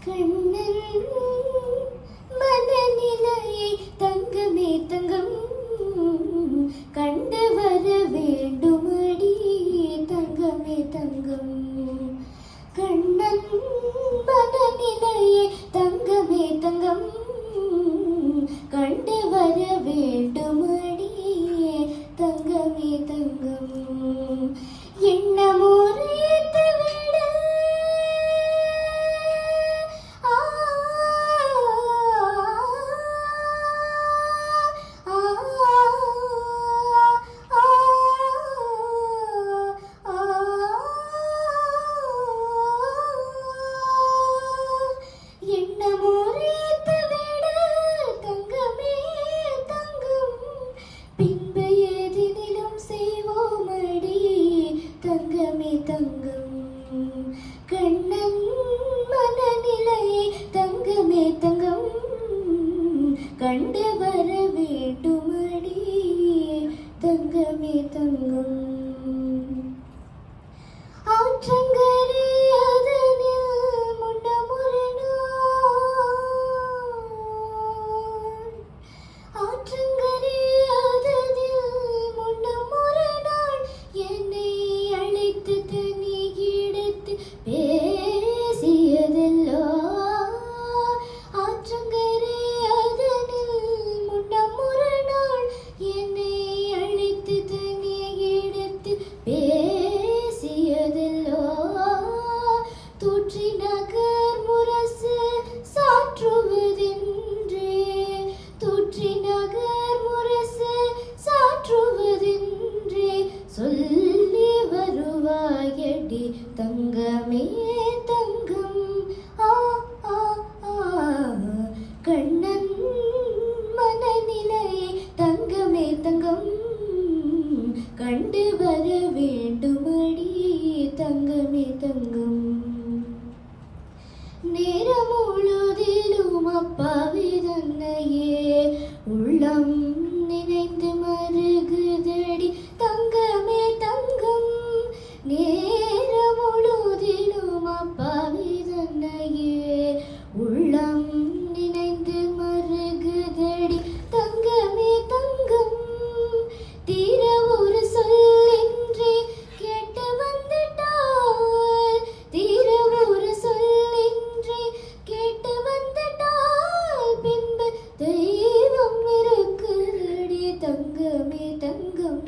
கண்ணன் மனநிலையை தங்கமே தங்கம் கண்டு வர வேண்டுமடி தங்கமே தங்கம். கண்ணன் மனநிலையை தங்கமே தங்கம் கண்டு வர வேண்டுமடி தங்கமே தங்கம். எண்ணமுறைத்து விட எண்ணமுறைத்து விட தங்கமே தங்கம் பின்பு ஏதினிலும் செய்வோமடி தங்கமே தங்கம். கண்ணன் மனநிலையை தங்கமே தங்கம் கண்டு வர வேண்டுமடி தங்கமே தங்கம். ஆற்றங்கரை அதனில் முன்னமுறனான் ஆற்றங்கரை அதனில் முன்னமுறனான் என்னை அழைத்து தனி எடுத்து பேசியதெல்லோ. ஆற்றங்கரை அதனில் முன்னமுறனான் என்னை அழைத்து தனி எடுத்து பேசியதெல்லோ. தூற்றி நகர் முரசு சாற்றுவதென்றே தூற்றி நகர் முரசு சாற்றுவதென்றே சொல்லி வருவாயடி தங்கமே தங்கம். ஆ ஆ ஆ கண்ணன் மனநிலையை தங்கமே தங்கம் கண்டு வர வேண்டுமடி தங்கமே தங்கம். நேரம் முழுதிலும் அப்பாவி தன்னையே உள்ளம் நினைந்து மருகுதடி தங்கமே தங்கம். நேரம் முழுதிலும் அப்பாவி தன்னையே உள்ளம் நினைந்து மருகுதடி தங்கமே தங்கம். தீர ஒரு சொல்லின்றி கேட்டு வந்துட்டால் தீர ஒரு சொல்லின்றி கேட்டு வந்துட்டால் பின்பு தெய்வம் இருக்குதடி தங்கமே தங்கம்.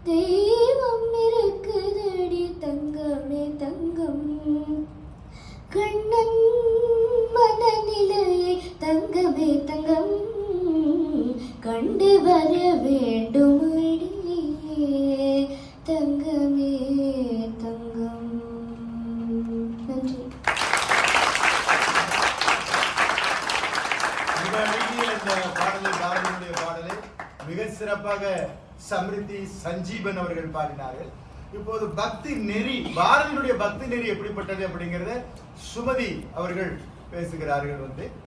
தெய்வம் இருக்குதடி தங்கமே தங்கம். கண்ணன் மனநிலையை தங்கமே தங்கம் கண்டு வர வேண்டுமடி தங்கமே தங்கம். நன்றி. இந்த பாடலை பாரதியுடைய பாடலை மிக சிறப்பாக சம்ரிதி சஞ்சீவன் அவர்கள் பாடினார்கள். இப்போது பக்தி நெறி, பாரதியுடைய பக்தி நெறி எப்படிப்பட்டது அப்படிங்கறத சுமதி அவர்கள் பேசுகிறார்கள்.